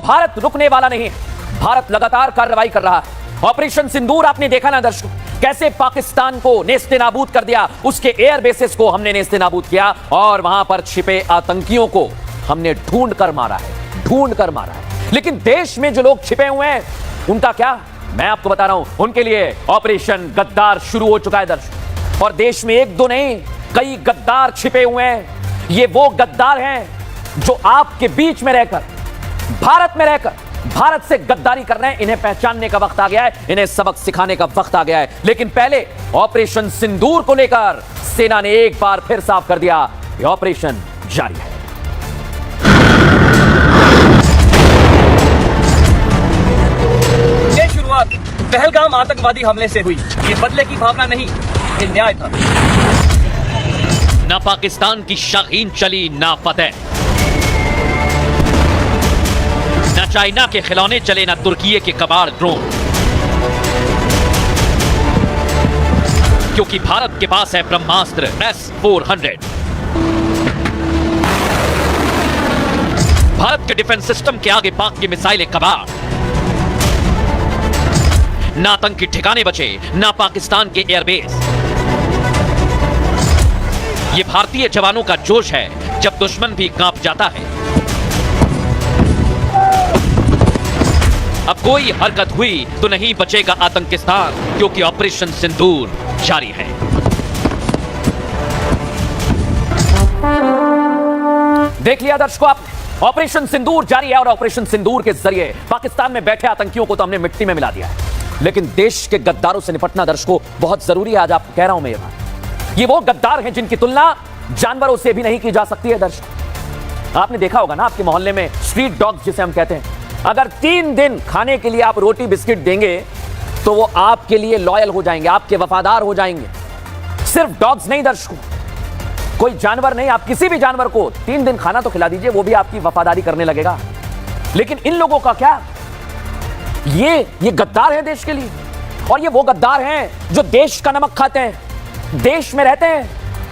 भारत रुकने वाला नहीं है। भारत लगातार कार्रवाई कर रहा है। ऑपरेशन सिंदूर आपने देखा ना दर्शकों, कैसे पाकिस्तान को नेस्तनाबूद कर दिया। उसके एयर बेसेस को हमने नेस्तनाबूद किया और वहां पर छिपे आतंकियों को हमने ढूंढ कर मारा है। लेकिन देश में जो लोग छिपे हुए हैं उनका क्या, मैं आपको बता रहा हूं। उनके लिए ऑपरेशन गद्दार शुरू हो चुका है दर्शकों। और देश में एक दो नहीं, कई गद्दार छिपे हुए हैं। ये वो गद्दार हैं जो आपके बीच में रहकर, भारत में रहकर भारत से गद्दारी कर रहे हैं। इन्हें पहचानने का वक्त आ गया है, इन्हें सबक सिखाने का वक्त आ गया है। लेकिन पहले ऑपरेशन सिंदूर को लेकर सेना ने एक बार फिर साफ कर दिया, यह ऑपरेशन जारी है। ये शुरुआत पहलगाम आतंकवादी हमले से हुई। ये बदले की भावना नहीं, ये न्याय था। ना पाकिस्तान की शाहीन चली ना फतेह, ना चाइना के खिलौने चले, ना तुर्की के कबाड़ ड्रोन, क्योंकि भारत के पास है ब्रह्मास्त्र S-400। भारत के डिफेंस सिस्टम के आगे पाक की मिसाइलें कबाड़। ना आतंकी ठिकाने बचे, ना पाकिस्तान के एयरबेस। ये भारतीय जवानों का जोश है, जब दुश्मन भी कांप जाता है। अब कोई हरकत हुई तो नहीं बचेगा आतंकिस्तान, क्योंकि ऑपरेशन सिंदूर जारी है। देख लिया दर्शकों आपने, ऑपरेशन सिंदूर जारी है और ऑपरेशन सिंदूर के जरिए पाकिस्तान में बैठे आतंकियों को तो हमने मिट्टी में मिला दिया है। लेकिन देश के गद्दारों से निपटना दर्शकों बहुत जरूरी है। आज आपको कह रहा हूं मैं ये बात, ये वो गद्दार हैं जिनकी तुलना जानवरों से भी नहीं की जा सकती है। दर्शकों आपने देखा होगा ना, आपके मोहल्ले में स्ट्रीट डॉग्स जिसे हम कहते हैं, अगर 3 दिन खाने के लिए आप रोटी बिस्किट देंगे तो वो आपके लिए लॉयल हो जाएंगे, आपके वफादार हो जाएंगे। सिर्फ डॉग्स नहीं दर्शकों, कोई जानवर नहीं, आप किसी भी जानवर को 3 दिन खाना तो खिला दीजिए, वो भी आपकी वफादारी करने लगेगा। लेकिन इन लोगों का क्या, ये गद्दार हैं देश के लिए। और ये वो गद्दार हैं जो देश का नमक खाते हैं, देश में रहते हैं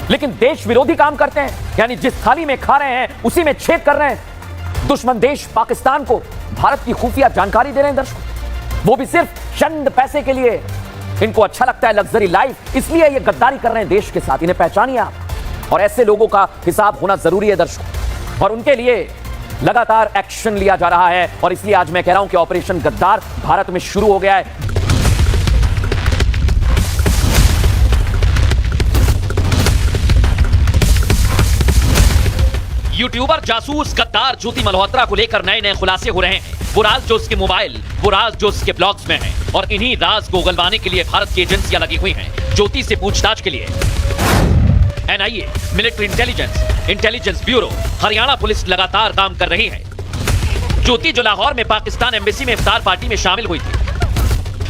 लेकिन देश विरोधी काम करते हैं। यानी जिस थाली में खा रहे हैं उसी में छेद कर रहे हैं। दुश्मन देश पाकिस्तान को भारत की खुफिया जानकारी दे रहे हैं दर्शकों, वो भी सिर्फ चंद पैसे के लिए। इनको अच्छा लगता है लग्जरी लाइफ, इसलिए ये गद्दारी कर रहे हैं देश के साथ। इन्हें पहचानिए आप। और ऐसे लोगों का हिसाब होना जरूरी है दर्शकों, और उनके लिए लगातार एक्शन लिया जा रहा है। और इसलिए आज मैं कह रहा हूं कि ऑपरेशन गद्दार भारत में शुरू हो गया है। यूट्यूबर जासूस गद्दार ज्योति मल्होत्रा को लेकर नए नए खुलासे हो रहे हैं। वो राज जो उसके मोबाइल, वो राज जो उसके ब्लॉग्स में है, और इन्हीं राज को उगलवाने के लिए भारत की एजेंसियां लगी हुई हैं ज्योति से पूछताछ के लिए। NIA, military intelligence bureau, Haryana police लगातार काम कर रही है। ज्योति जो लाहौर में पाकिस्तान एम्बेसी में इफ्तार पार्टी में शामिल हुई थी,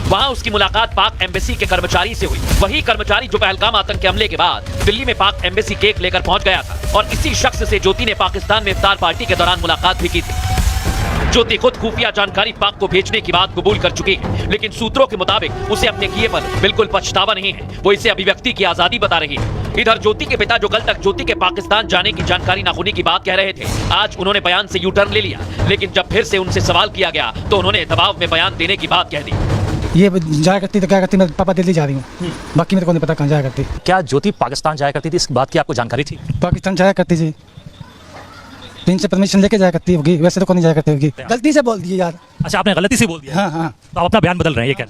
वहां उसकी मुलाकात पाक एम्बेसी के कर्मचारी से हुई। वही कर्मचारी जो पहलगाम आतंकी हमले के बाद दिल्ली में पाक एम्बेसी केक लेकर पहुंच गया था, और इसी शख्स से ज्योति ने पाकिस्तान में इफ्तार पार्टी के दौरान मुलाकात भी की थी। ज्योति खुद खुफिया जानकारी पाक को भेजने की बात कबूल कर चुकी है, लेकिन सूत्रों के मुताबिक उसे अपने किए पर बिल्कुल पछतावा नहीं है। वो इसे अभिव्यक्ति की आजादी बता रही है। इधर ज्योति के पिता जो कल तक ज्योति के पाकिस्तान जाने की जानकारी न होने की बात कह रहे थे, आज उन्होंने बयान से यू टर्न ले लिया। लेकिन जब फिर से उनसे सवाल किया गया तो उन्होंने दबाव में बयान देने की बात कह दी। ये जाया करती तो क्या करती, मैं पापा दिल्ली जा रही हूँ, बाकी मेरे को नहीं पता कहाँ जाया करती। क्या ज्योति पाकिस्तान जाया करती थी, इस बात की आपको जानकारी थी? पाकिस्तान जाया करती थी, दिन से परमिशन लेके जाया करती होगी, वैसे तो कौन नहीं जाया करती होगी। गलती से बोल दिए यार। अच्छा, आपने गलती से बोल दिया? हाँ। तो आप अपना बयान बदल रहे हैं, ये क्या?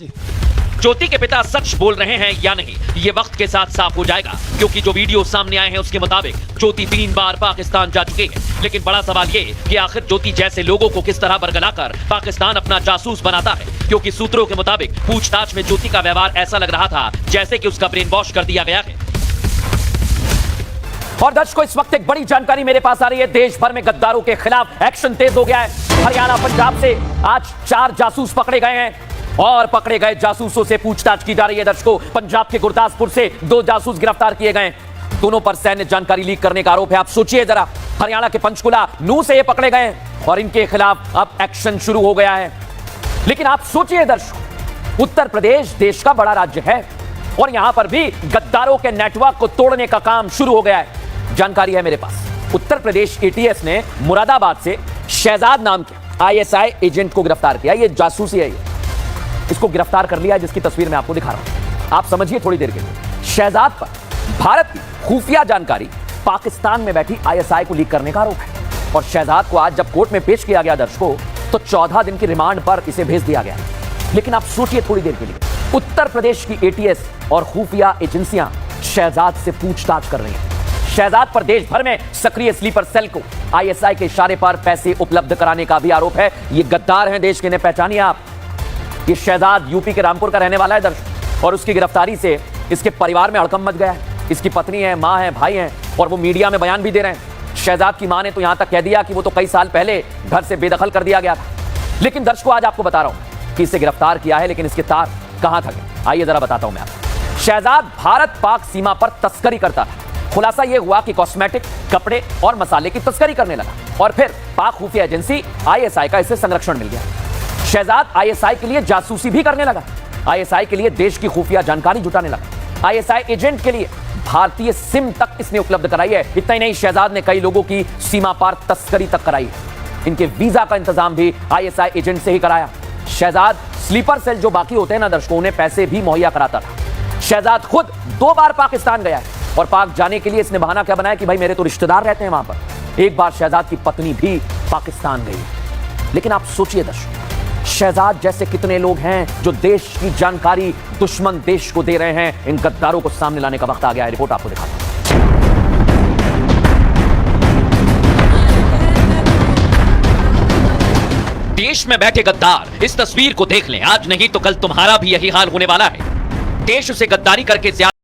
ज्योति के पिता सच बोल रहे हैं या नहीं, ये वक्त के साथ साफ हो जाएगा, क्योंकि जो वीडियो सामने आए हैं उसके मुताबिक ज्योति 3 बार पाकिस्तान जा चुकी है। लेकिन बड़ा सवाल ये कि आखिर ज्योति जैसे लोगों को किस तरह बरगलाकर पाकिस्तान अपना जासूस बनाता है, क्योंकि सूत्रों के मुताबिक पूछताछ में ज्योति का व्यवहार ऐसा लग रहा था जैसे कि उसका ब्रेन वॉश कर दिया गया है। और दर्शकों इस वक्त एक बड़ी जानकारी मेरे पास आ रही है, देश भर में गद्दारों के खिलाफ एक्शन तेज हो गया है। हरियाणा पंजाब से आज 4 जासूस पकड़े गए हैं, और पकड़े गए जासूसों से पूछताछ की जा रही है। दर्शकों पंजाब के गुरदासपुर से 2 जासूस गिरफ्तार किए गए, दोनों पर सैन्य जानकारी लीक करने का आरोप है। आप सोचिए जरा, हरियाणा के पंचकुला नू से ये पकड़े गए और इनके खिलाफ अब एक्शन शुरू हो गया है। लेकिन आप सोचिए दर्शकों, उत्तर प्रदेश देश का बड़ा राज्य है और यहां पर भी गद्दारों के नेटवर्क को तोड़ने का काम शुरू हो गया है। जानकारी है मेरे पास, उत्तर प्रदेश ATS ने मुरादाबाद से शहजाद नाम के आईएसआई एजेंट को गिरफ्तार किया। ये जासूसी है, इसको गिरफ्तार कर लिया, जिसकी तस्वीर मैं आपको दिखा रहा हूं। आप समझिए थोड़ी देर के लिए। शहजाद पर भारत की खुफिया जानकारी पाकिस्तान में बैठी आईएसआई को लीक करने का आरोप है और शहजाद को आज जब कोर्ट में पेश किया गया दर्शकों, तो 14 दिन की रिमांड पर इसे भेज दिया गया। लेकिन आप सोचिए थोड़ी देर के लिए, उत्तर प्रदेश की एटीएस और खुफिया एजेंसियां शहजाद से पूछताछ कर रही हैं। शहजाद पर देश भर में सक्रिय स्लीपर सेल को आईएसआई के इशारे पर पैसे उपलब्ध कराने का भी आरोप है। ये गद्दार हैं देश के, इन्हें पहचानिए आप। ये शहजाद यूपी के रामपुर का रहने वाला है दर्शक, और उसकी गिरफ्तारी से इसके परिवार में हड़कंप मच गया है। इसकी पत्नी है, मां है, भाई हैं, और वो मीडिया में बयान भी दे रहे हैं। शहजाद की मां ने तो यहां तक कह दिया कि वो तो कई साल पहले घर से बेदखल कर दिया गया था। लेकिन दर्शकों, आज आपको बता रहा हूं कि इसे गिरफ्तार किया है, लेकिन इसके तार कहां था? आइए जरा बताता हूं मैं आपको। शहजाद भारत पाक सीमा पर तस्करी करता था। खुलासा यह हुआ कि कॉस्मेटिक, कपड़े और मसाले की तस्करी करने लगा और फिर पाक खुफिया एजेंसी आईएसआई का इसे संरक्षण मिल गया। शहजाद आईएसआई के लिए जासूसी भी करने लगा, आईएसआई के लिए देश की खुफिया जानकारी जुटाने लगा। आईएसआई एजेंट के लिए भारतीय सिम तक इसने उपलब्ध कराई है। इतना ही नहीं, शहजाद ने कई लोगों की सीमा पार तस्करी तक कराई है। इनके वीजा का इंतजाम भी आईएसआई एजेंट से ही कराया। शहजाद स्लीपर सेल जो बाकी होते हैं ना दर्शकों, उन्हें पैसे भी मुहैया कराता था। शहजाद खुद 2 बार पाकिस्तान गया है और पाक जाने के लिए इसने बहाना क्या बनाया कि भाई मेरे तो रिश्तेदार रहते हैं वहां पर। एक बार शहजाद की पत्नी भी पाकिस्तान गई। लेकिन आप सोचिए दर्शकों, शहजाद जैसे कितने लोग हैं जो देश की जानकारी दुश्मन देश को दे रहे हैं। इन गद्दारों को सामने लाने का वक्त आ गया है। रिपोर्ट आपको दिखाता हूं। देश में बैठे गद्दार, इस तस्वीर को देख लें। आज नहीं तो कल तुम्हारा भी यही हाल होने वाला है। देश से गद्दारी करके